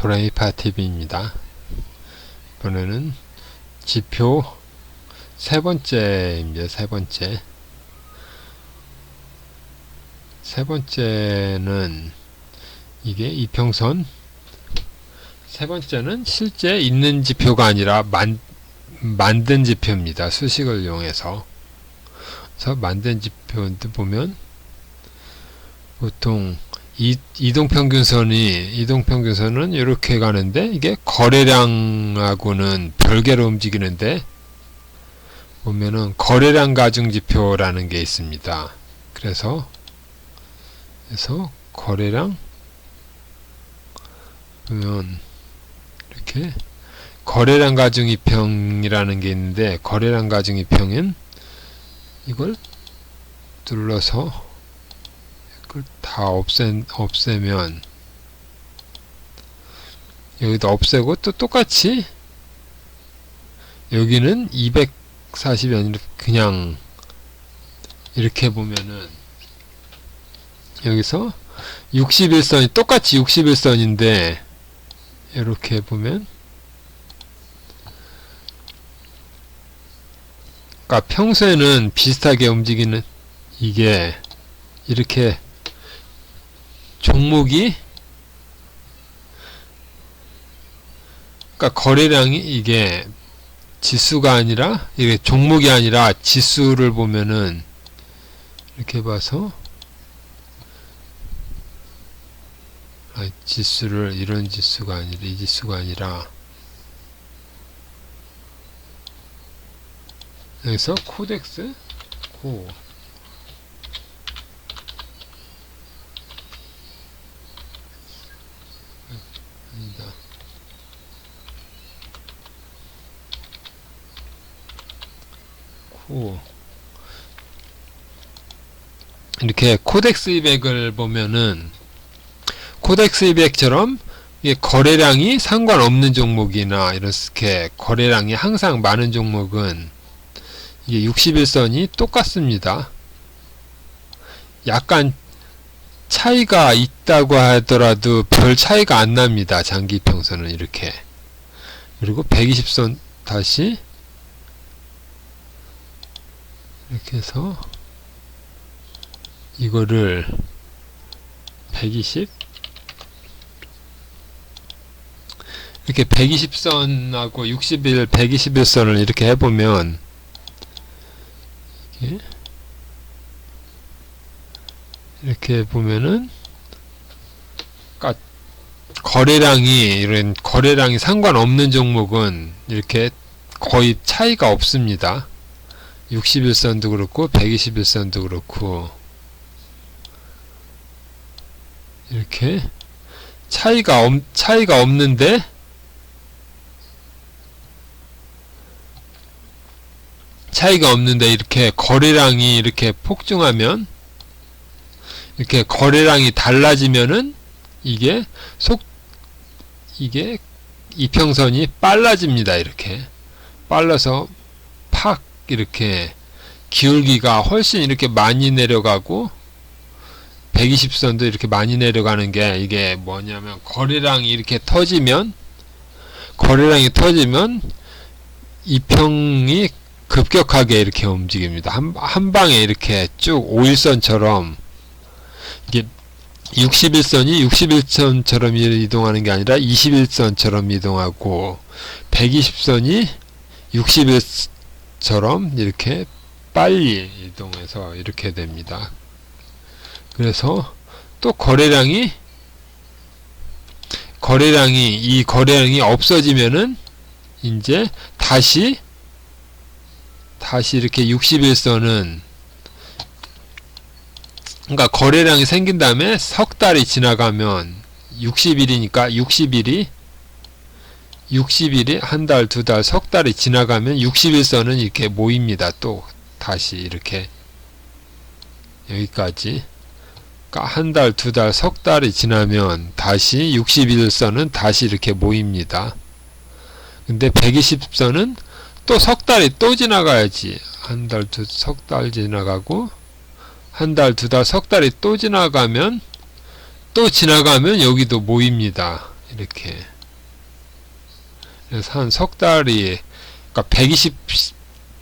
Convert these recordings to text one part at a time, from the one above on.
도레미파TV입니다. 이번에는 지표 세 번째입니다. 세 번째는 이게 이평선, 세 번째는 실제 있는 지표가 아니라 만든 지표입니다. 수식을 이용해서. 그래서 만든 지표인데 보면 보통 이동평균선은 이렇게 가는데 이게 거래량하고는 별개로 움직이는데 보면은 거래량 가중지표라는 게 있습니다. 그래서 거래량 보면 이렇게 거래량 가중이평이라는 게 있는데 거래량 가중이평은 이걸 눌러서 이걸 다 없애면 여기도 없애고 또 똑같이 여기는 240이 아니라 그냥 이렇게 보면은 여기서 61선이 똑같이 61선인데 이렇게 보면 그러니까 평소에는 비슷하게 움직이는 이게 이렇게 종목이 그러니까 거래량이 이게 지수가 아니라 이게 종목이 아니라 지수를 보면은 이렇게 봐서 지수를 이런 지수가 아니라 이 지수가 아니라 여기서 코덱스 아니다. 이렇게 코덱스 200을 보면은 코덱스 200처럼 이게 거래량이 상관없는 종목이나 이렇게 거래량이 항상 많은 종목은 이게 61선이 똑같습니다. 약간 차이가 있다고 하더라도 별 차이가 안 납니다. 장기평선은 이렇게. 그리고 120선 다시 이렇게 해서 이거를 120 이렇게 120선하고 61, 121선을 이렇게 해보면 이렇게 보면은 이런 거래량이 상관없는 종목은 이렇게 거의 차이가 없습니다. 61선도 그렇고 121선도 그렇고 이렇게 차이가 없는데 이렇게 거래량이 이렇게 폭증하면 이렇게 거래량이 달라지면은 이게 이평선이 빨라집니다. 이렇게 빨라서 팍 이렇게 기울기가 훨씬 이렇게 많이 내려가고 120선도 이렇게 많이 내려가는 게 이게 뭐냐면 거래량이 터지면 이평이 급격하게 이렇게 움직입니다. 한 방에 이렇게 쭉 5일선처럼 이게 61선이 61선처럼 이동하는 게 아니라 21선처럼 이동하고 120선이 61처럼 이렇게 빨리 이동해서 이렇게 됩니다. 그래서 또 거래량이 없어지면은 이제 다시 이렇게 61선은 그러니까 거래량이 생긴 다음에 석 달이 지나가면 60일이니까 60일이 한 달, 두 달, 석 달이 지나가면 61선은 이렇게 모입니다. 또 다시 이렇게 여기까지 그러니까 한 달, 두 달, 석 달이 지나면 다시 61선은 다시 이렇게 모입니다. 근데 120선은 또 석 달이 또 지나가야지. 한 달, 석 달 지나가고 한 달, 두 달, 석 달이 또 지나가면 여기도 모입니다. 이렇게. 그래서 한 석 달이, 그러니까 120,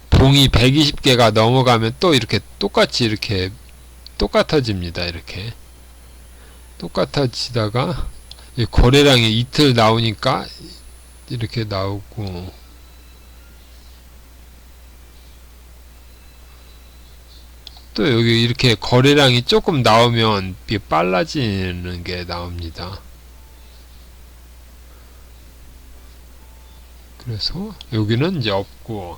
봉이 120개가 넘어가면 또 이렇게 똑같이 이렇게 똑같아집니다. 이렇게 똑같아지다가 거래량이 이틀 나오니까 이렇게 나오고, 또 여기 이렇게 거래량이 조금 나오면 빨라지는 게 나옵니다. 그래서 여기는 이제 없고,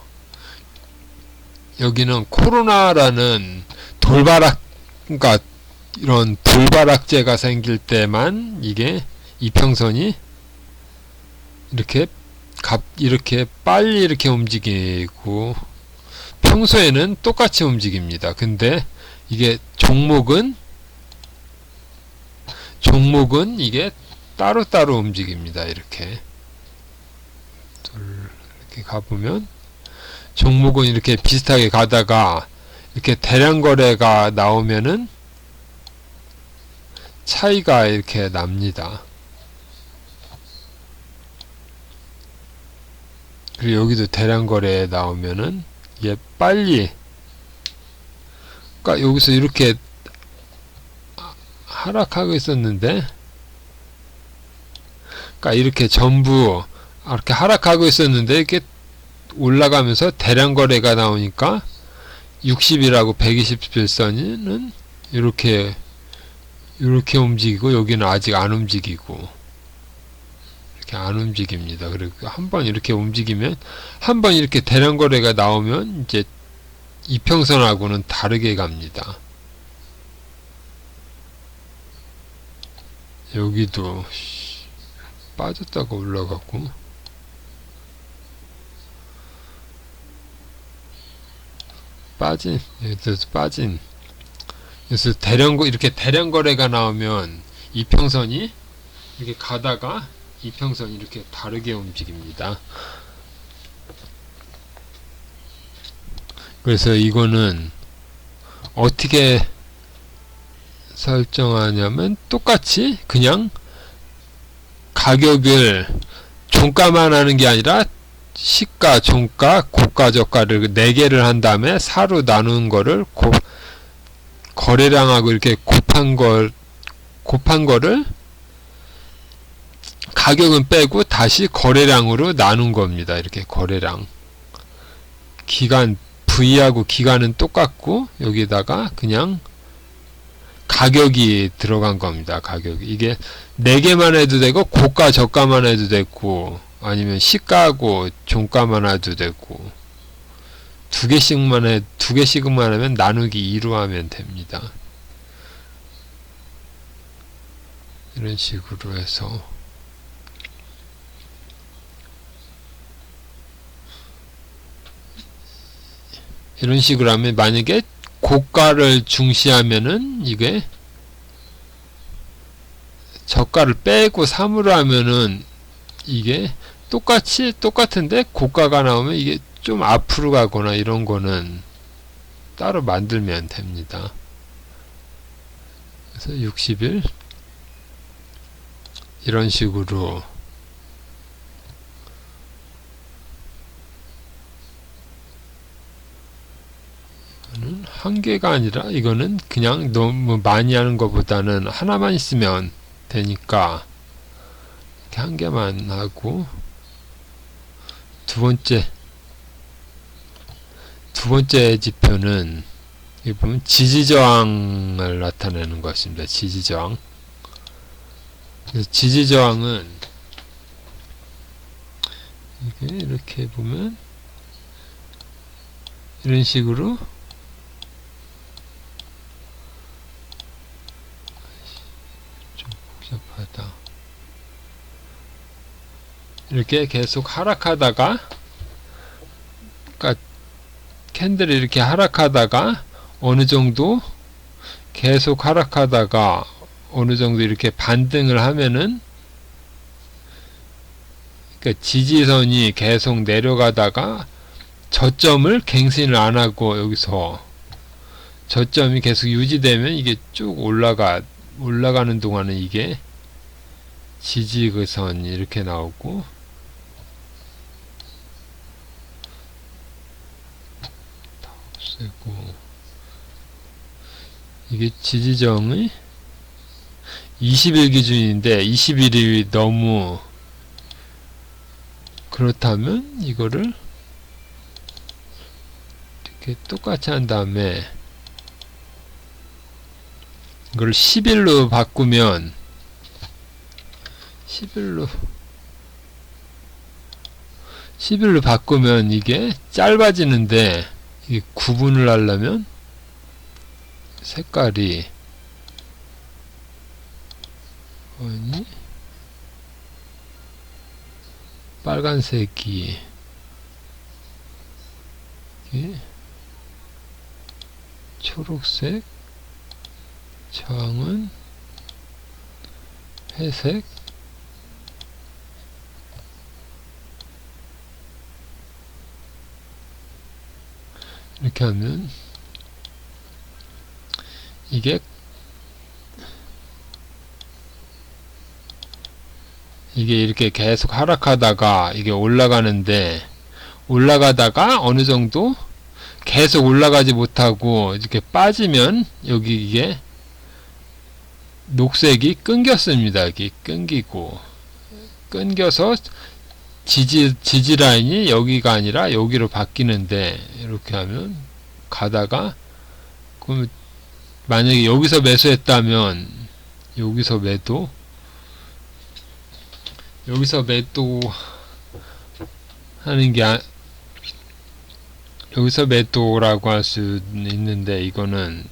여기는 코로나라는 그러니까 이런 돌발악재가 생길 때만 이게 이평선이 이렇게 빨리 이렇게 움직이고, 평소에는 똑같이 움직입니다. 근데 이게 종목은 이게 따로따로 움직입니다. 이렇게 가보면 종목은 이렇게 비슷하게 가다가 이렇게 대량 거래가 나오면은 차이가 이렇게 납니다. 그리고 여기도 대량 거래에 나오면은 이게 빨리, 그러니까 여기서 이렇게 하락하고 있었는데, 그러니까 이렇게 전부 이렇게 하락하고 있었는데 이렇게 올라가면서 대량 거래가 나오니까 60이라고 121선은 이렇게 움직이고, 여기는 아직 안 움직이고, 이렇게 안 움직입니다. 그리고 한번 이렇게 움직이면, 한번 이렇게 대량 거래가 나오면 이제 이평선하고는 다르게 갑니다. 여기도 빠졌다가 올라가고, 빠진. 그래서 이렇게 대량 거래가 나오면 이평선이 이렇게 가다가 이평선이 이렇게 다르게 움직입니다. 그래서 이거는 어떻게 설정하냐면, 똑같이 그냥 가격을 종가만 하는 게 아니라 시가, 종가, 고가, 저가를 4개를 한 다음에 사로 나눈 거를 거래량하고 이렇게 곱한 거를 가격은 빼고 다시 거래량으로 나눈 겁니다. 이렇게 거래량. 기간, V하고 기간은 똑같고, 여기다가 그냥 가격이 들어간 겁니다. 가격. 이게 4개만 해도 되고, 고가, 저가만 해도 되고, 아니면 시가하고 종가만 해도 되고, 2개씩만 하면 나누기 2로 하면 됩니다. 이런 식으로 해서 이런 식으로 하면, 만약에 고가를 중시하면은 이게 저가를 빼고 3으로 하면은 이게 똑같은데 고가가 나오면 이게 좀 앞으로 가거나 이런 거는 따로 만들면 됩니다. 그래서 60일 이런 식으로 이거는 한 개가 아니라, 이거는 그냥 너무 많이 하는 것보다는 하나만 있으면 되니까 이렇게 한 개만 하고, 두 번째 지표는 여기 보면 지지저항을 나타내는 것입니다. 지지저항. 그래서 지지저항은 이렇게 보면 이런 식으로 좀 복잡하다. 이렇게 계속 하락하다가, 그러니까 캔들이 이렇게 하락하다가 어느 정도 계속 하락하다가 어느 정도 이렇게 반등을 하면은, 그러니까 지지선이 계속 내려가다가 저점을 갱신을 안 하고 여기서 저점이 계속 유지되면 이게 쭉 올라가는 동안은 이게 지지선 이렇게 나오고, 없애고, 이게 지지정의 20일 기준인데 20일이 너무 그렇다면 이거를 이렇게 똑같이 한 다음에 이걸 10일로 바꾸면 10일로 바꾸면 이게 짧아지는데, 이게 구분을 하려면 색깔이 아니 빨간색이 초록색, 저항은 회색, 이렇게 하면 이게 이렇게 계속 하락하다가 이게 올라가는데, 올라가다가 어느 정도 계속 올라가지 못하고 이렇게 빠지면 여기 이게 녹색이 끊겼습니다. 이게 끊겨서 지지 라인이 여기가 아니라 여기로 바뀌는데, 이렇게 하면 가다가, 그럼 만약에 여기서 매수했다면 여기서 매도 하는 게 여기서 매도라고 할 수 있는데, 이거는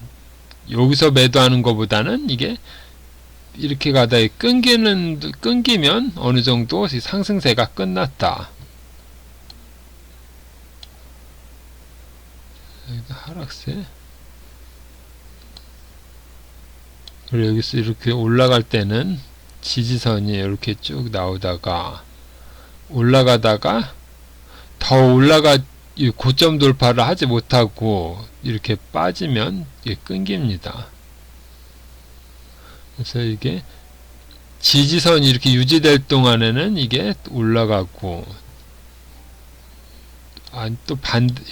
여기서 매도하는 것보다는 이게 이렇게 가다가 끊기면 어느 정도 상승세가 끝났다. 여기가 하락세. 그리고 여기서 이렇게 올라갈 때는 지지선이 이렇게 쭉 나오다가 올라가다가 더 고점 돌파를 하지 못하고 이렇게 빠지면 이게 끊깁니다. 그래서 이게 지지선이 이렇게 유지될 동안에는 이게 올라가고, 또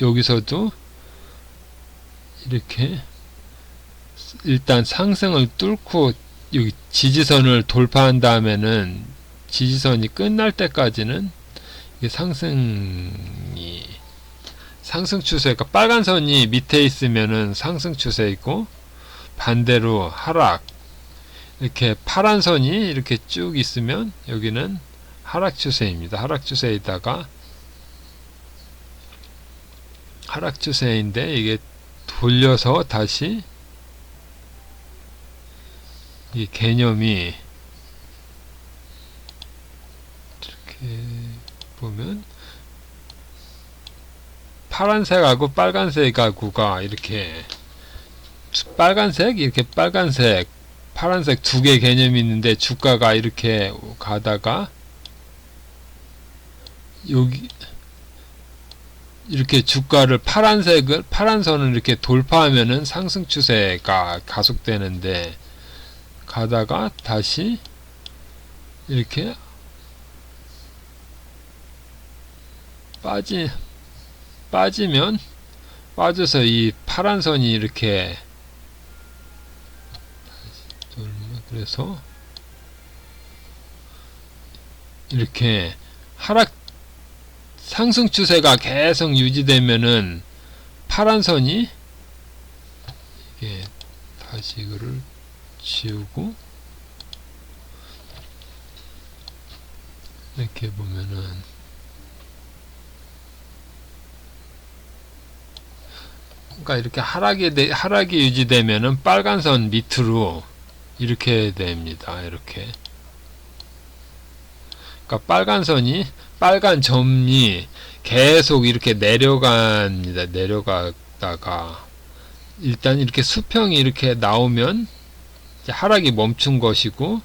여기서도 이렇게 일단 상승을 뚫고 여기 지지선을 돌파한 다음에는 지지선이 끝날 때까지는 이게 상승 추세가, 빨간 선이 밑에 있으면은 상승 추세이고, 반대로 하락, 이렇게 파란 선이 이렇게 쭉 있으면 여기는 하락 추세입니다. 하락 추세인데 이게 돌려서 다시 이 개념이 이렇게 보면 파란색하고 빨간색하고가 이렇게 빨간색, 파란색 두 개 개념이 있는데, 주가가 이렇게 가다가 여기 이렇게 주가를 파란 선을 이렇게 돌파하면은 상승 추세가 가속되는데, 가다가 다시 이렇게 빠져서 이 파란 선이 이렇게, 그래서 이렇게 상승 추세가 계속 유지되면은 파란 선이 이게 다시 이거를 지우고 이렇게 보면은 그러니까 이렇게 하락이 유지되면은 빨간 선 밑으로 이렇게 됩니다. 이렇게. 그러니까 빨간 점이 계속 이렇게 내려갑니다. 내려가다가 일단 이렇게 수평이 이렇게 나오면 이제 하락이 멈춘 것이고,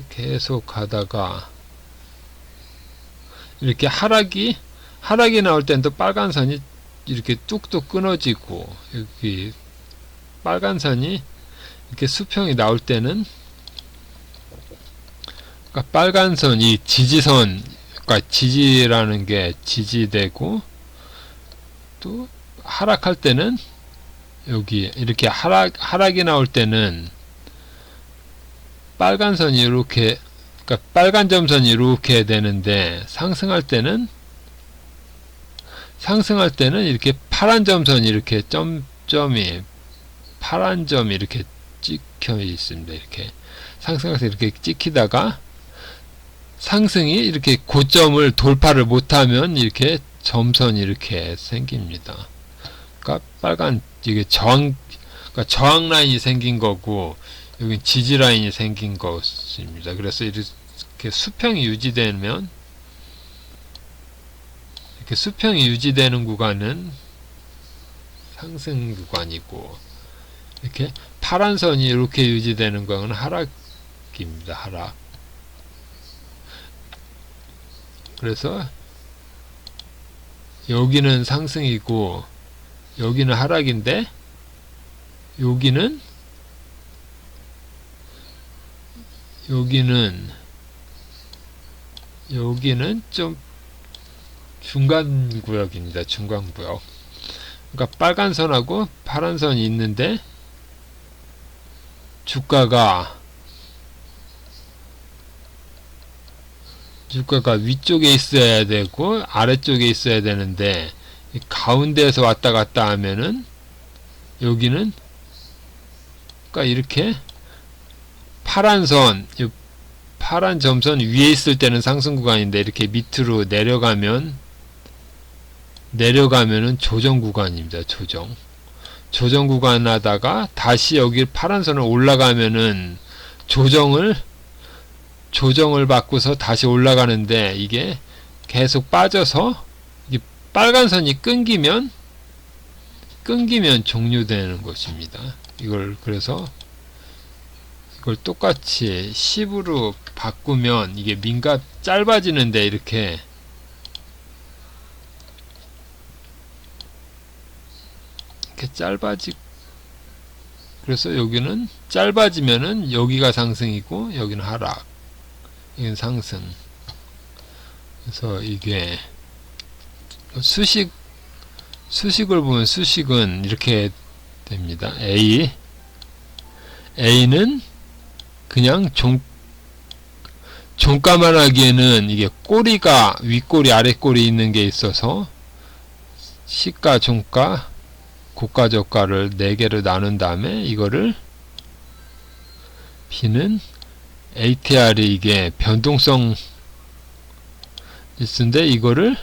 계속 가다가 이렇게 하락이 나올 땐 또 빨간 선이 이렇게 뚝뚝 끊어지고, 여기 빨간 선이 이렇게 수평이 나올 때는 그러니까 빨간 선, 이 지지선, 그러니까 지지라는 게 지지되고, 또 하락할 때는 여기 이렇게 하락이 나올 때는 빨간 선이 이렇게, 그러니까 빨간 점선이 이렇게 되는데, 상승할 때는 이렇게 파란 점선이 이렇게 점점이 파란 점이 이렇게 찍혀 있습니다. 이렇게 상승해서 이렇게 찍히다가 상승이 이렇게 고점을 돌파를 못하면 이렇게 점선이 이렇게 생깁니다. 그러니까 빨간 이게 그러니까 저항 라인이 생긴 거고, 여기 지지 라인이 생긴 것입니다. 그래서 이렇게 수평이 유지되면, 이렇게 수평이 유지되는 구간은 상승 구간이고, 이렇게 파란 선이 이렇게 유지되는 건 하락입니다. 하락. 그래서 여기는 상승이고 여기는 하락인데, 여기는 좀 중간 구역입니다. 중간 구역. 그러니까 빨간 선하고 파란 선이 있는데, 주가가 위쪽에 있어야 되고 아래쪽에 있어야 되는데, 가운데에서 왔다 갔다 하면은 여기는, 그러니까 이렇게 파란 점선 위에 있을 때는 상승 구간인데, 이렇게 밑으로 내려가면은 조정 구간입니다. 조정 구간 하다가 다시 여기 파란 선을 올라가면은 조정을 받고서 다시 올라가는데, 이게 계속 빠져서 이게 빨간 선이 끊기면 종료되는 것입니다. 그래서 이걸 똑같이 10으로 바꾸면 이게 민가 짧아지는데, 이렇게 그래서 여기는 짧아지면은 여기가 상승이고 여기는 하락, 이건 상승. 그래서 이게 수식을 보면, 수식은 이렇게 됩니다. A는 그냥 종가만 하기에는 이게 꼬리가 윗꼬리 아랫꼬리 있는 게 있어서, 시가 종가 고가 저가를 4개로 나눈 다음에, 이거를 B는 ATR이 이게 변동성 있는데, 이거를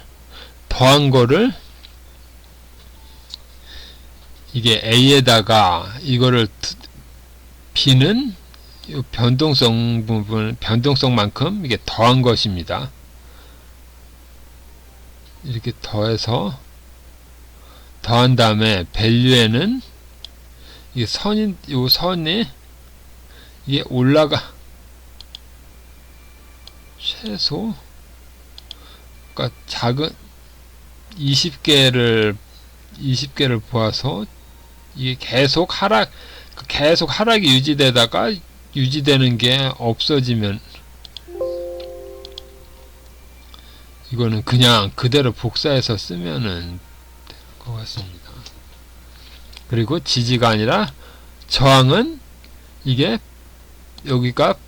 더한 거를 이게 A에다가, 이거를 B는 변동성 부분, 변동성만큼 이게 더한 것입니다. 이렇게 더한 다음에 밸류에는 이게 요 선이 이게 최소, 그러니까 작은 20개를 보아서 이게 계속 하락이 유지되는 게 없어지면, 이거는 그냥 그대로 복사해서 쓰면은 될 것 같습니다. 그리고 지지가 아니라 저항은, 이게 여기가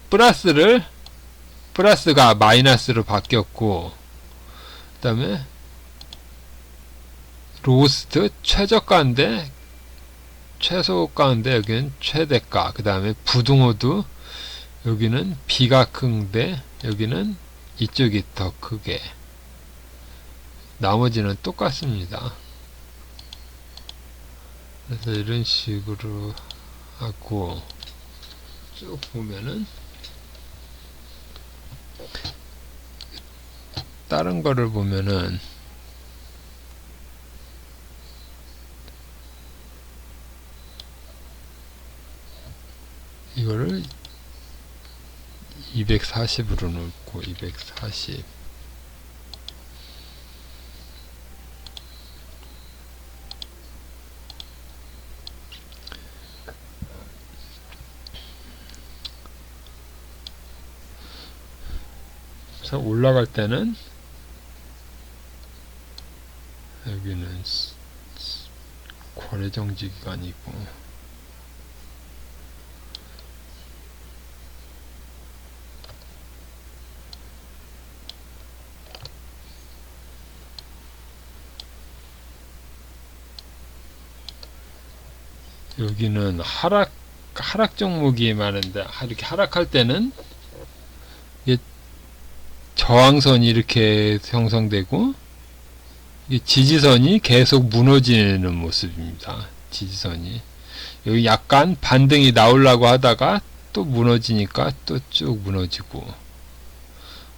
플러스가 마이너스로 바뀌었고, 그 다음에 로스트 최저가인데 최소가인데 여기는 최대가, 그 다음에 부등호도 여기는 B가 큰데 여기는 이쪽이 더 크게, 나머지는 똑같습니다. 그래서 이런 식으로 하고, 쭉 보면은 다른 거를 보면은 이거를 240으로 놓고, 240, 그래서 올라갈 때는 여기는 거래정지 기간이고, 여기는 하락 종목이 많은데, 이렇게 하락할 때는 이게 저항선이 이렇게 형성되고, 이 지지선이 계속 무너지는 모습입니다. 지지선이 여기 약간 반등이 나오려고 하다가 또 무너지니까 또 쭉 무너지고,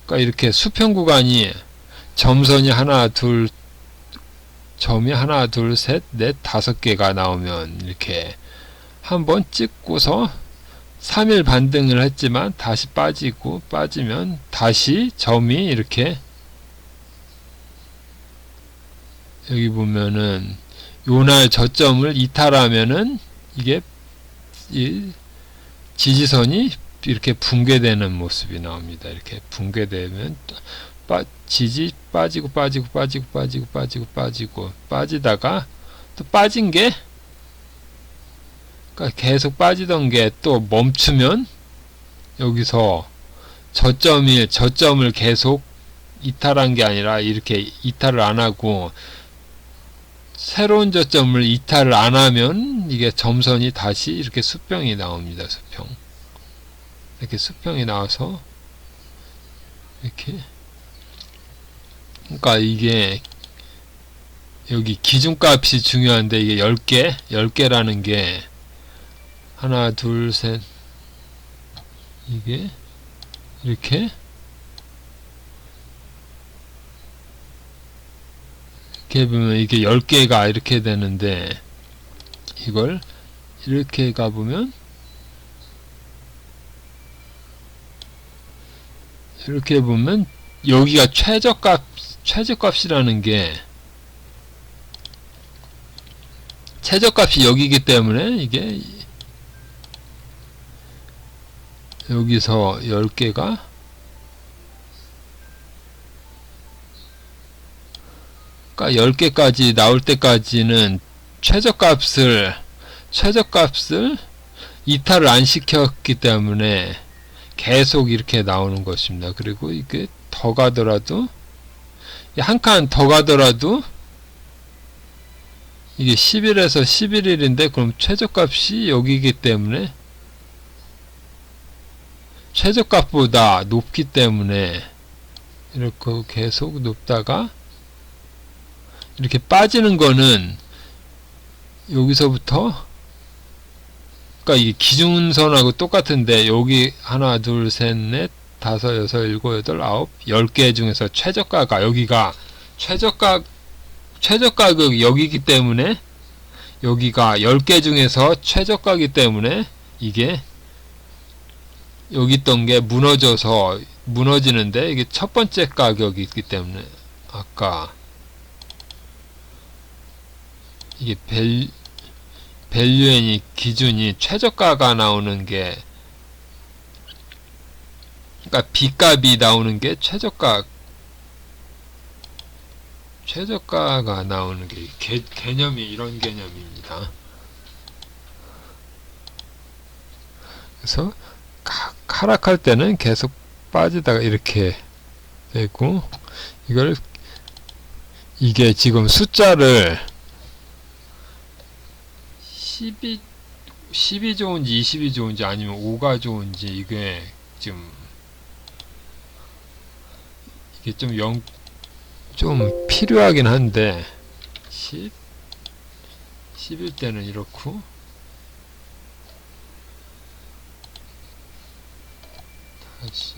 그러니까 이렇게 수평 구간이 점선이 점이 하나 둘 셋 넷 다섯 개가 나오면 이렇게 한번 찍고서 3일 반등을 했지만 다시 빠지면 다시 점이 이렇게, 여기 보면은 요날 저점을 이탈하면은 이게 이 지지선이 이렇게 붕괴되는 모습이 나옵니다. 이렇게 붕괴되면 지지 빠지다가 또 빠진 게, 그러니까 계속 빠지던 게 또 멈추면 여기서 저점을 계속 이탈한 게 아니라 이렇게 이탈을 안 하고 새로운 저점을 이탈을 안 하면 이게 점선이 다시 이렇게 수평이 나옵니다. 이렇게 수평이 나와서 이렇게, 그러니까 이게 여기 기준값이 중요한데, 이게 10개라는 게 하나 둘 셋, 이게 이렇게 보면 이게 10개가 이렇게 되는데, 이걸 이렇게 가보면 이렇게 보면 여기가 최저값이라는 게, 최저값이 여기기 때문에 이게 여기서 10개가, 그러니까 10개까지 나올 때까지는 최저값을 이탈을 안 시켰기 때문에 계속 이렇게 나오는 것입니다. 그리고 이게 더 가더라도, 한 칸 더 가더라도 이게 10일에서 11일인데 그럼 최저값이 여기이기 때문에, 최저값보다 높기 때문에 이렇게 계속 높다가 이렇게 빠지는 거는 여기서부터, 그러니까 이 기준선하고 똑같은데, 여기 하나 둘 셋 넷 다섯 여섯 일곱 여덟 아홉 10개 중에서 최저가가, 여기가 최저가가 여기기 때문에, 여기가 10개 중에서 최저가이기 때문에 이게 여기 있던 게 무너지는데, 이게 첫 번째 가격이 있기 때문에, 아까 이게 밸류엔이 기준이 최저가가 나오는 게, 그러니까 B값이 나오는 게 최저가가 나오는 게 개념이 이런 개념입니다. 그래서 하락할 때는 계속 빠지다가 이렇게 되고, 이게 지금 숫자를 10이 좋은지 20이 좋은지 아니면 5가 좋은지, 이게 좀 필요하긴 한데, 10일 때는 이렇고, 다시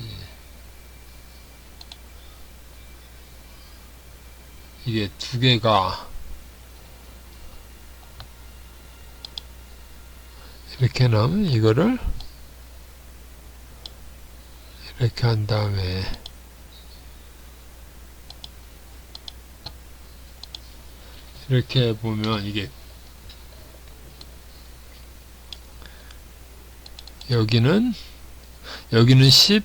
이게 두 개가 이렇게 나오면 이거를 이렇게 한 다음에 이렇게 보면, 이게 여기는 10,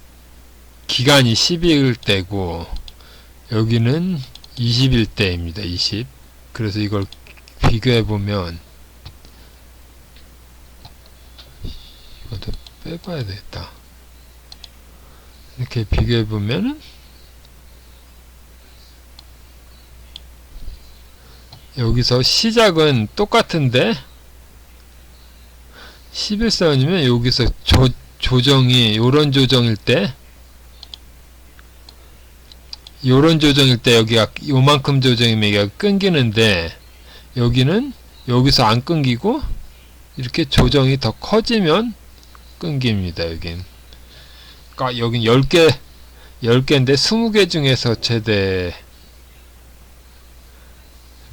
기간이 12일대고 여기는 20일대입니다. 20. 그래서 이걸 비교해 보면 이것도 빼봐야 되겠다. 이렇게 비교해 보면은 여기서 시작은 똑같은데 11선이면 여기서 조정이 요런 조정일 때 여기가 요만큼 조정이면 여기가 끊기는데 여기는 여기서 안 끊기고 이렇게 조정이 더 커지면 끊깁니다. 여긴. 그러니까 여긴 10개인데 20개 중에서 최대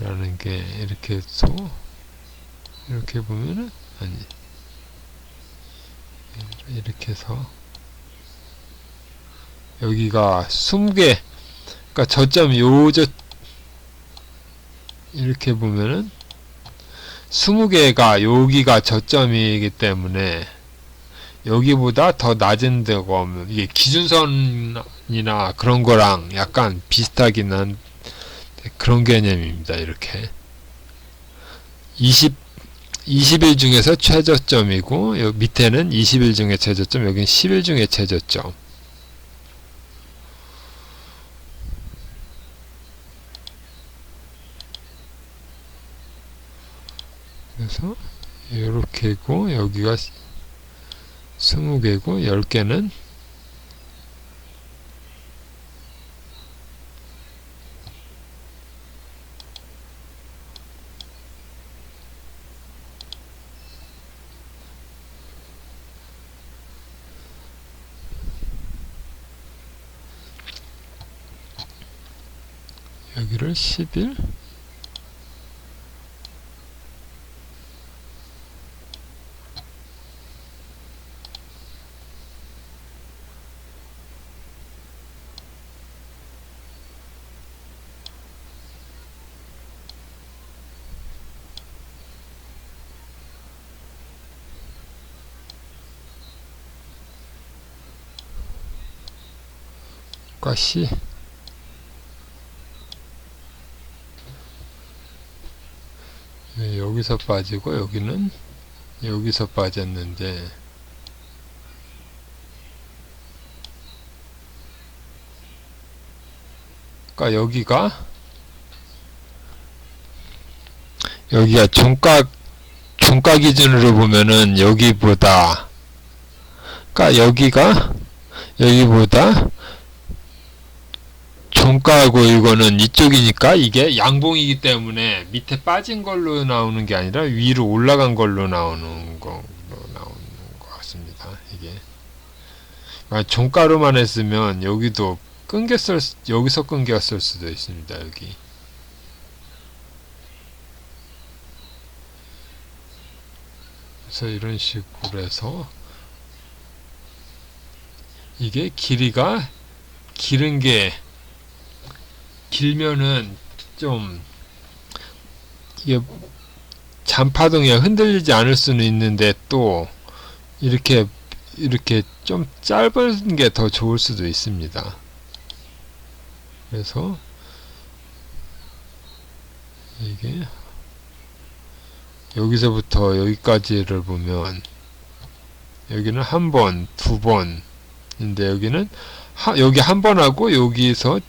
라는 게 이렇게 해서 이렇게 보면은 아니 이렇게 해서 여기가 20개 그러니까 저점이 이렇게 보면은 20개가 여기가 저점이기 때문에 여기보다 더 낮은 데가 없는 이게 기준선이나 그런 거랑 약간 비슷하긴 한 그런 개념입니다. 이렇게 20일 중에서 최저점이고 여기 밑에는 20일 중에 최저점, 여기는 10일 중에 최저점. 그래서 이렇게고 여기가 20개고 10개는 여기를 10일 과시 여기서 빠지고 여기는 여기서 빠졌는데 그러니까 여기가 종가 기준으로 보면은 여기보다 그러니까 여기보다 종가하고 이거는 이쪽이니까 이게 양봉이기 때문에 밑에 빠진 걸로 나오는 게 아니라 위로 올라간 걸로 나오는 것 같습니다. 이게 종가로만 했으면 여기도 여기서 끊겼을 수도 있습니다. 여기 그래서 이런 식으로 해서 이게 길이가 길은 게 길면은 좀 이게 잔파동이 흔들리지 않을 수는 있는데 또 이렇게 좀 짧은 게 더 좋을 수도 있습니다. 그래서 이게 여기서부터 여기까지를 보면 여기는 한 번, 두 번인데 여기는 여기 한 번 하고 여기서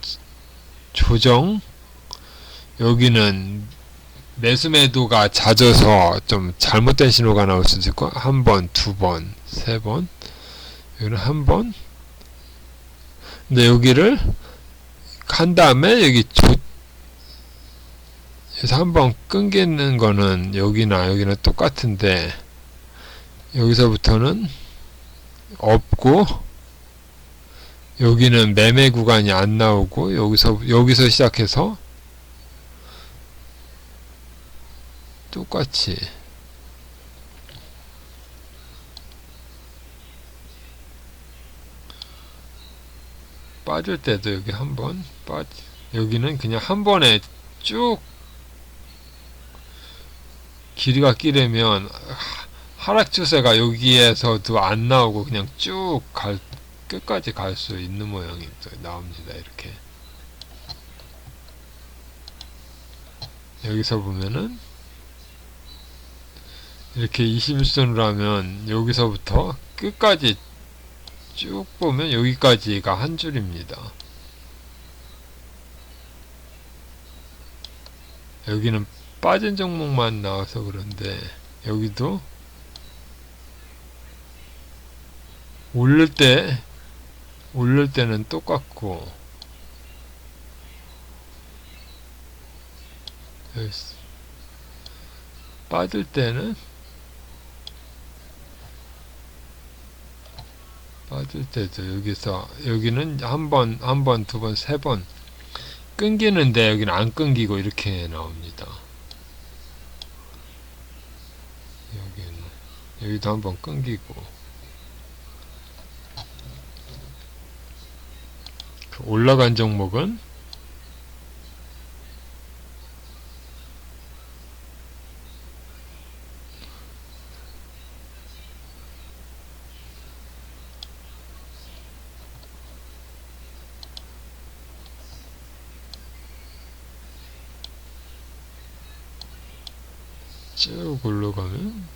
조정 여기는 매수매도가 잦아서 좀 잘못된 신호가 나올 수도 있고 한 번, 두 번, 세 번 여기는 한 번 근데 여기를 한 다음에 여기서 한번 끊기는 거는 여기는 똑같은데 여기서부터는 없고 여기는 매매 구간이 안 나오고 여기서 시작해서 똑같이 빠질 때도 여기 한번 여기는 그냥 한 번에 쭉 길이가 끼려면 하락 추세가 여기에서도 안 나오고 그냥 쭉 끝까지 갈 수 있는 모양이 나옵니다. 이렇게 여기서 보면은 이렇게 21선으로 하면 여기서부터 끝까지 쭉 보면 여기까지가 한 줄입니다. 여기는 빠진 종목만 나와서 그런데 여기도 오를 때는 똑같고 빠질 때는 빠질 때도 여기는 한 번, 두 번, 세 번 끊기는데 여기는 안 끊기고 이렇게 나옵니다. 여기도 한 번 끊기고 올라간 종목은 쭉 올라가면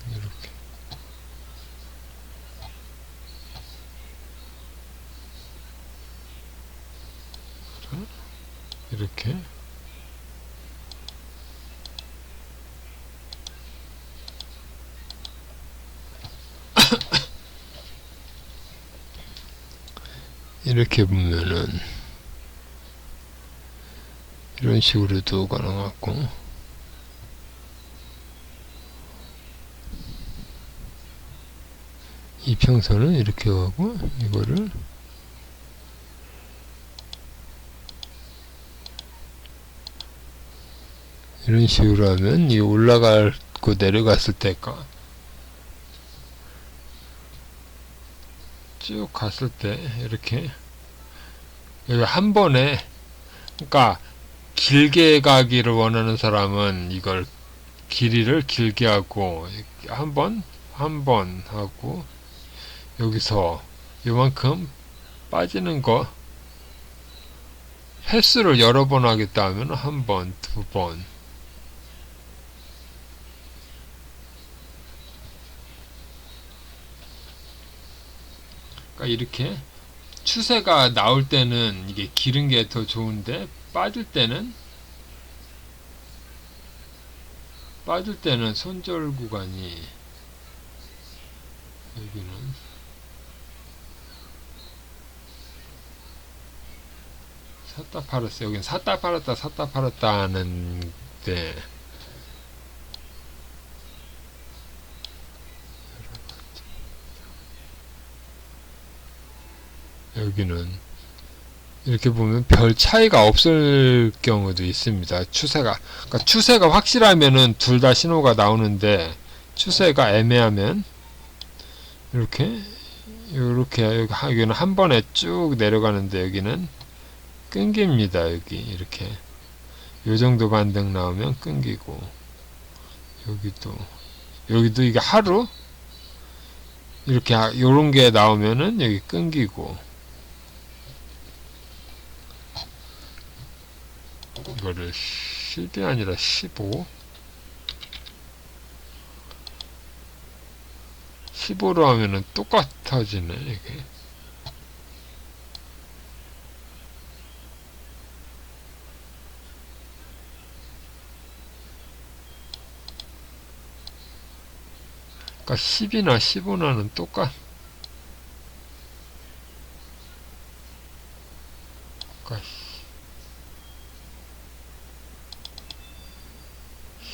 이렇게 이렇게 보면은 이런 식으로도 가능하고 이평선은 이렇게 가고 이거를 이런 식으로 하면 이 올라가고 내려갔을 때가 쭉 갔을 때 이렇게 여기 한 번에 그러니까 길게 가기를 원하는 사람은 이걸 길이를 길게 하고 한 번 하고 여기서 요만큼 빠지는 거 횟수를 여러 번 하겠다 하면 한 번, 두 번 그러니까 이렇게 추세가 나올 때는 이게 기른 게 더 좋은데 빠질 때는 손절 구간이 여기는 샀다 팔았어. 여기는 샀다 팔았다 하는데 여기는 이렇게 보면 별 차이가 없을 경우도 있습니다. 그러니까 추세가 확실하면은 둘 다 신호가 나오는데 추세가 애매하면 이렇게 여기는 한 번에 쭉 내려가는데 여기는 끊깁니다. 이렇게 요 정도 반등 나오면 끊기고 여기도 이게 하루 이렇게 요런 게 나오면은 여기 끊기고 이거를 10이 아니라 15 15로 하면은 똑같아지네 이게 그러니까 10이나 15나는 그러니까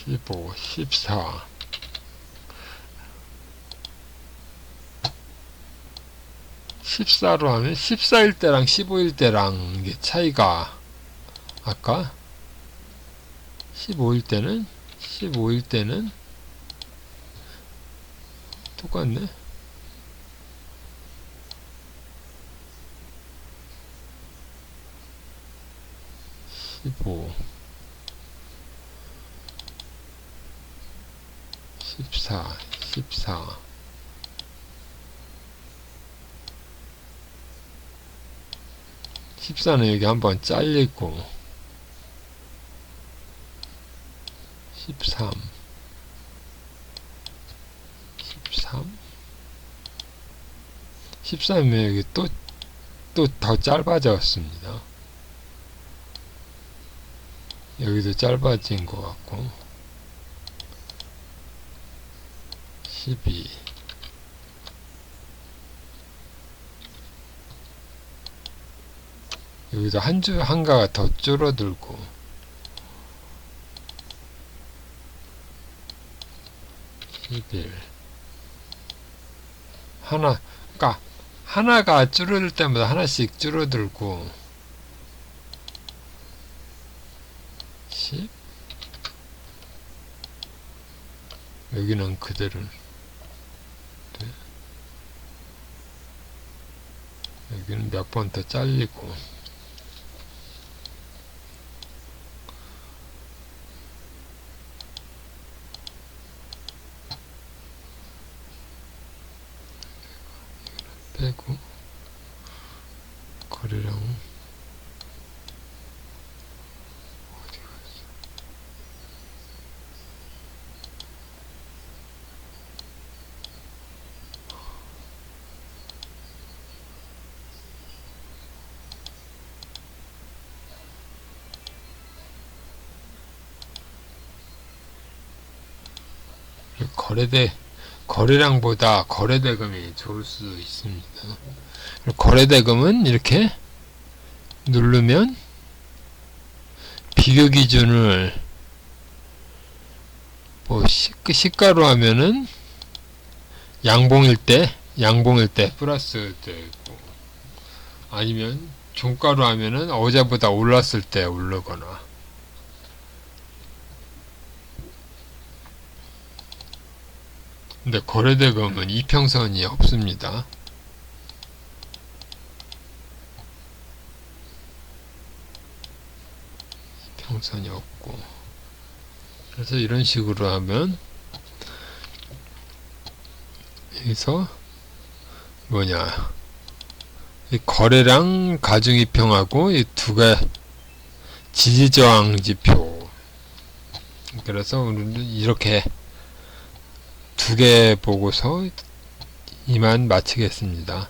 15, 14 14로 하면 14일 때랑 15일 때랑 이게 차이가 아까 15일 때는 똑같네. 15 14 14는 여기 한번 잘리고 13 13이면 여기 또 더 짧아졌습니다. 여기도 짧아진 것 같고 12 여기도 한가가 더 줄어들고 11 그러니까 하나가 줄어들 때마다 하나씩 줄어들고 10 여기는 그대로 여기는 몇 번 더 잘리고 빼고 거래량 어디 갔어? 거래량보다 거래대금이 좋을 수 있습니다. 거래대금은 이렇게 누르면 비교 기준을 뭐 시가로 하면은 양봉일 때 플러스 되고 아니면 종가로 하면은 어제보다 올랐을 때 오르거나 근데 거래대금은 이평선이 없습니다. 이평선이 없고 그래서 이런 식으로 하면 여기서 뭐냐 이 거래량 가중이평하고 이 두 개 지지저항 지표 그래서 오늘은 이렇게 두 개 보고서 이만 마치겠습니다.